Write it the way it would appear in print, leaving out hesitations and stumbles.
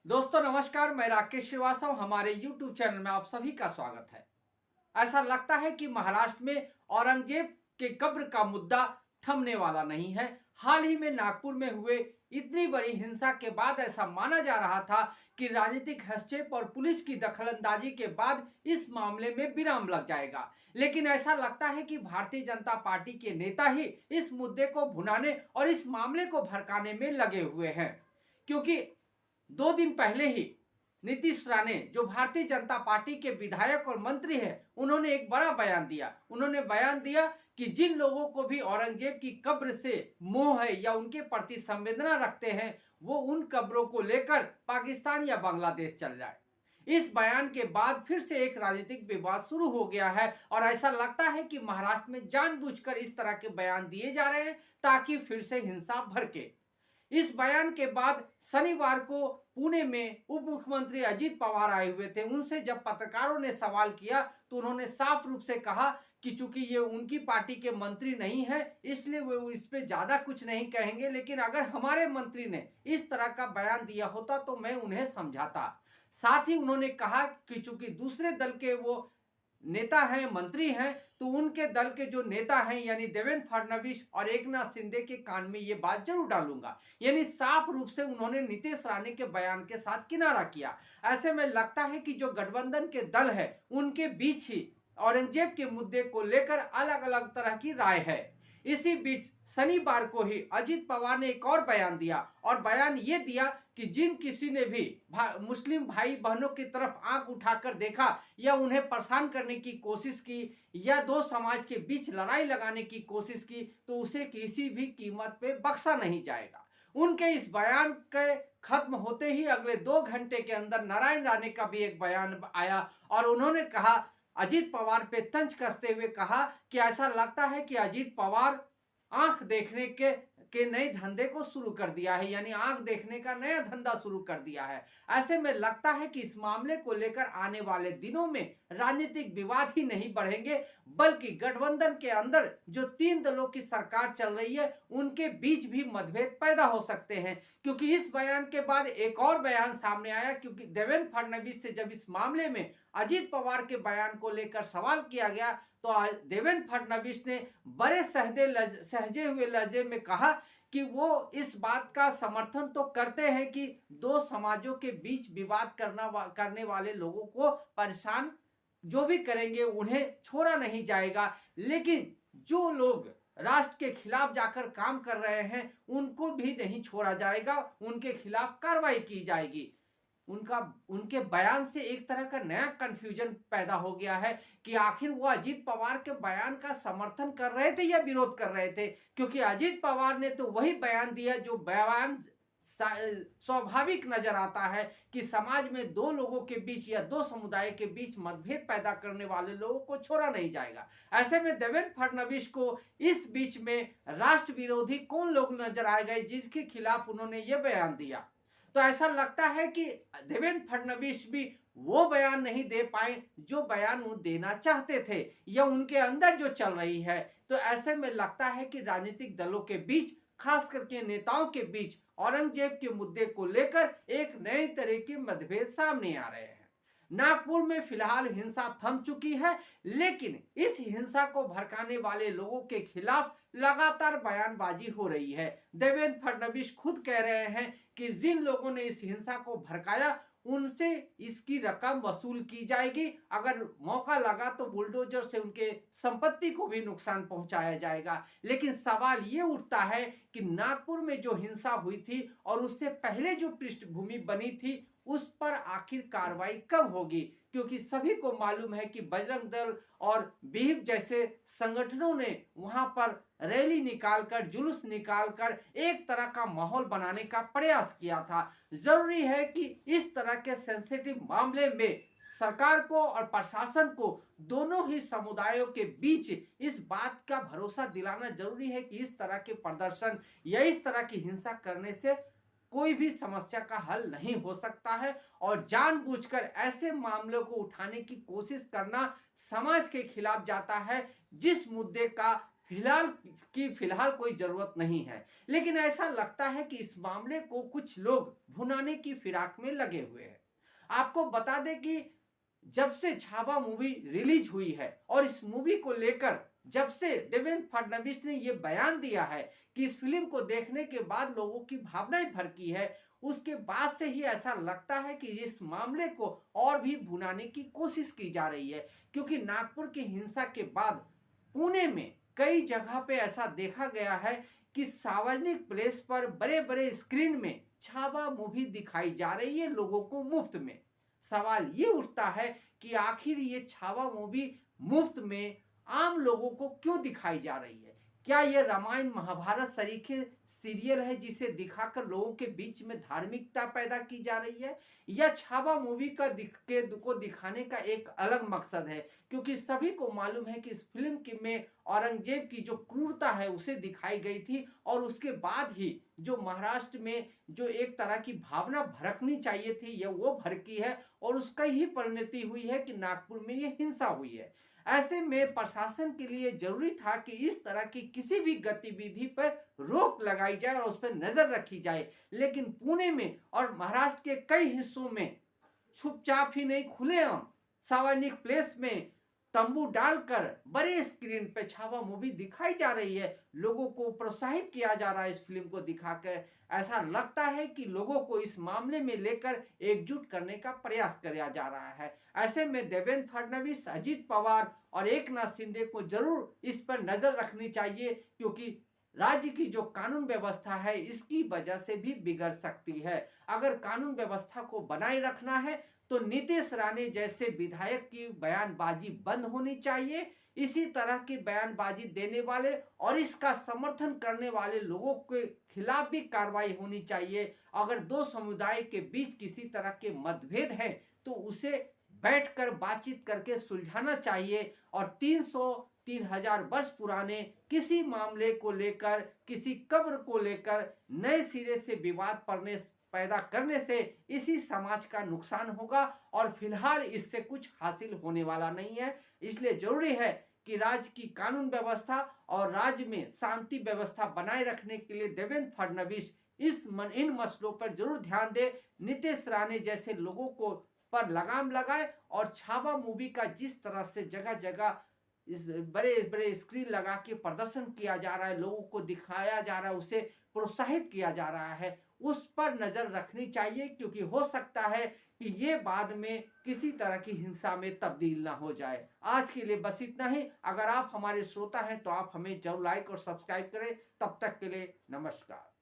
दोस्तों नमस्कार, मैं राकेश श्रीवास्तव। हमारे YouTube चैनल में आप सभी का स्वागत है। ऐसा लगता है कि महाराष्ट्र में औरंगजेब के कब्र का मुद्दा थमने वाला नहीं है। हाल ही में नागपुर में हुए इतनी बड़ी हिंसा के बाद ऐसा माना जा रहा था कि राजनीतिक हस्तक्षेप और पुलिस की दखलंदाजी के बाद इस मामले में विराम लग जाएगा। लेकिन ऐसा लगता है कि भारतीय जनता पार्टी के नेता ही इस मुद्दे को भुनाने और इस मामले को भड़काने में लगे हुए हैं, क्योंकि 2 दिन पहले ही नीतीश राणे, जो भारतीय जनता पार्टी के विधायक और मंत्री हैं, उन्होंने एक बड़ा बयान दिया। उन्होंने बयान दिया कि जिन लोगों को भी औरंगजेब की कब्र से मोह है या उनके प्रति संवेदना रखते हैं, वो उन कब्रों को लेकर पाकिस्तान या बांग्लादेश चल जाए। इस बयान के बाद फिर से एक राजनीतिक विवाद शुरू हो गया है और ऐसा लगता है कि महाराष्ट्र में जानबूझकर इस तरह के बयान दिए जा रहे हैं ताकि फिर से हिंसा भड़के। इस बयान के बाद शनिवार को पुणे में उप मुख्यमंत्री अजित पवार आए हुए थे। उनसे जब पत्रकारों ने सवाल किया तो उन्होंने साफ रूप से कहा कि चूंकि ये उनकी पार्टी के मंत्री नहीं है, इसलिए वो इस पे ज्यादा कुछ नहीं कहेंगे, लेकिन अगर हमारे मंत्री ने इस तरह का बयान दिया होता तो मैं उन्हें समझाता। साथ ही उन्होंने कहा कि चूंकि दूसरे दल के वो नेता हैं, मंत्री हैं, तो उनके दल के जो नेता हैं यानी देवेंद्र फडणवीस और एकनाथ शिंदे के कान में ये बात जरूर डालूंगा। यानी साफ रूप से उन्होंने नीतीश राणे के बयान के साथ किनारा किया। ऐसे में लगता है कि जो गठबंधन के दल है उनके बीच ही औरंगजेब के मुद्दे को लेकर अलग अलग तरह की राय है। इसी बीच शनिवार को ही अजित पवार ने एक और बयान दिया और बयान ये दिया कि जिन किसी ने भी मुस्लिम भाई बहनों की तरफ आंख उठाकर देखा या उन्हें परेशान करने की कोशिश की या दो समाज के बीच लड़ाई लगाने की कोशिश की तो उसे किसी भी कीमत पे बख्शा नहीं जाएगा। उनके इस बयान के खत्म होते ही अगले 2 घंटे के अंदर नारायण राणे का भी एक बयान आया और उन्होंने कहा, अजीत पवार पे तंज कसते हुए कहा कि ऐसा लगता है कि अजीत पवार आंख देखने के नए धंधे को शुरू कर दिया है, यानी आंख देखने का नया धंधा शुरू कर दिया है। ऐसे में लगता है कि इस मामले को लेकर आने वाले दिनों में राजनीतिक विवाद ही नहीं बढ़ेंगे, बल्कि गठबंधन के अंदर जो 3 दलों की सरकार चल रही है उनके बीच भी मतभेद पैदा हो सकते हैं। क्योंकि इस बयान के बाद एक और बयान सामने आया, क्योंकि देवेंद्र फडणवीस से जब इस मामले में अजित पवार के बयान को लेकर सवाल किया गया तो देवेंद्र फडणवीस ने बड़े सहजे हुए लहजे में कहा कि वो इस बात का समर्थन तो करते हैं कि दो समाजों के बीच विवाद करने वाले लोगों को परेशान जो भी करेंगे उन्हें छोड़ा नहीं जाएगा, लेकिन जो लोग राष्ट्र के खिलाफ जाकर काम कर रहे हैं उनको भी नहीं छोड़ा जाएगा, उनके खिलाफ कार्रवाई की जाएगी। उनके बयान से एक तरह का नया कंफ्यूजन पैदा हो गया है कि आखिर वो अजीत पवार के बयान का समर्थन कर रहे थे या विरोध कर रहे थे, क्योंकि अजीत पवार ने तो वही बयान दिया जो बयान स्वाभाविक नजर आता है कि समाज में दो लोगों के बीच या दो समुदाय के बीच मतभेद पैदा करने वाले लोगों को छोड़ा नहीं जाएगा। ऐसे में देवेंद्र फडणवीस को इस बीच में राष्ट्र विरोधी कौन लोग नजर आए गए जिनके खिलाफ उन्होंने ये बयान दिया। तो ऐसा लगता है कि देवेंद्र फडणवीस भी वो बयान नहीं दे पाए जो बयान वो देना चाहते थे या उनके अंदर जो चल रही है। तो ऐसे में लगता है कि राजनीतिक दलों के बीच, खास करके नेताओं के बीच औरंगजेब के मुद्दे को लेकर एक नए तरह के मतभेद सामने आ रहे हैं। नागपुर में फिलहाल हिंसा थम चुकी है, लेकिन इस हिंसा को भड़काने वाले लोगों के खिलाफ लगातार बयानबाजी हो रही है। देवेंद्र फडणवीस खुद कह रहे हैं कि जिन लोगों ने इस हिंसा को भड़काया उनसे इसकी रकम वसूल की जाएगी, अगर मौका लगा तो बुलडोजर से उनके संपत्ति को भी नुकसान पहुंचाया जाएगा। लेकिन सवाल ये उठता है कि नागपुर में जो हिंसा हुई थी और उससे पहले जो पृष्ठभूमि बनी थी उस पर आखिर कार्रवाई कब होगी, क्योंकि सभी को मालूम है कि बजरंग दल और विहिप जैसे संगठनों ने वहां पर रैली निकालकर, जुलूस निकालकर एक तरह का माहौल बनाने का प्रयास किया था। जरूरी है कि इस तरह के सेंसिटिव मामले में सरकार को और प्रशासन को दोनों ही समुदायों के बीच इस बात का भरोसा दिलाना जरूरी है कि इस तरह के प्रदर्शन या इस तरह की हिंसा करने से कोई भी समस्या का हल नहीं हो सकता है। और जानबूझकर ऐसे मामलों को उठाने की कोशिश करना समाज के खिलाफ जाता है जिस मुद्दे का फिलहाल कोई जरूरत नहीं है। लेकिन ऐसा लगता है कि इस मामले को कुछ लोग भुनाने की फिराक में लगे हुए हैं। आपको बता दें कि जब से छावा मूवी रिलीज हुई है और इस मूवी को लेकर जब से देवेंद्र फडणवीस ने यह बयान दिया है कि इस फिल्म को देखने के बाद लोगों की भावनाएं भड़की है, उसके बाद से ही ऐसा लगता है कि इस मामले को और भी भुनाने की कोशिश की जा रही है। क्योंकि नागपुर की हिंसा के बाद पुणे में कई जगह पे ऐसा देखा गया है कि सार्वजनिक प्लेस पर बड़े बड़े स्क्रीन में छावा मूवी दिखाई जा रही है लोगों को मुफ्त में। सवाल ये उठता है कि आखिर ये छावा मूवी मुफ्त में आम लोगों को क्यों दिखाई जा रही है? क्या ये रामायण महाभारत सरीखे सीरियल है जिसे दिखाकर लोगों के बीच में धार्मिकता पैदा की जा रही है, या छावा मूवी को दिखाने का एक अलग मकसद है? क्योंकि सभी को मालूम है कि इस फिल्म के में औरंगजेब की जो क्रूरता है उसे दिखाई गई थी और उसके बाद ही जो महाराष्ट्र में जो एक तरह की भावना भड़कनी चाहिए थी यह वो भड़की है और उसका ही परिणति हुई है कि नागपुर में ये हिंसा हुई है। ऐसे में प्रशासन के लिए जरूरी था कि इस तरह की किसी भी गतिविधि पर रोक लगाई जाए और उस पर नजर रखी जाए। लेकिन पुणे में और महाराष्ट्र के कई हिस्सों में चुपचाप ही नहीं, खुलेआम सार्वजनिक प्लेस में तंबू डालकर बड़े स्क्रीन पे छावा मूवी दिखाई जा रही है। लोगों को प्रोत्साहित किया जा रहा है इस फिल्म को दिखाकर। ऐसा लगता है कि लोगों को इस मामले में लेकर एकजुट करने का प्रयास किया जा रहा है। ऐसे में देवेंद्र फडणवीस, अजित पवार और एकनाथ शिंदे को जरूर इस पर नजर रखनी चाहिए, क्योंकि राज्य की जो कानून व्यवस्था है इसकी वजह से भी बिगड़ सकती है। अगर कानून व्यवस्था को बनाए रखना है तो नीतीश राणे जैसे विधायक की बयानबाजी बंद होनी चाहिए। इसी तरह की बयानबाजी देने वाले और इसका समर्थन करने वाले लोगों के खिलाफ भी कार्रवाई होनी चाहिए। अगर दो समुदाय के बीच किसी तरह के मतभेद है तो उसे बैठकर बातचीत करके सुलझाना चाहिए और 3,000 वर्ष पुराने किसी मामले को लेकर, किसी कब्र को लेकर नए सिरे से विवाद पैदा करने से इसी समाज का नुकसान होगा और फिलहाल इससे कुछ हासिल होने वाला नहीं है। इसलिए जरूरी है कि राज्य की कानून व्यवस्था और राज्य में शांति व्यवस्था बनाए रखने के लिए देवेंद्र फडणवीस इन मसलों पर जरूर ध्यान दे। नीतीश राणे जैसे लोगों को पर लगाम लगाए और छावा मूवी का जिस तरह से जगह जगह इस बड़े बड़े स्क्रीन लगा के प्रदर्शन किया जा रहा है, लोगों को दिखाया जा रहा है, उसे प्रोत्साहित किया जा रहा है, उस पर नजर रखनी चाहिए। क्योंकि हो सकता है कि ये बाद में किसी तरह की हिंसा में तब्दील ना हो जाए। आज के लिए बस इतना ही। अगर आप हमारे श्रोता हैं तो आप हमें जरूर लाइक और सब्सक्राइब करें। तब तक के लिए नमस्कार।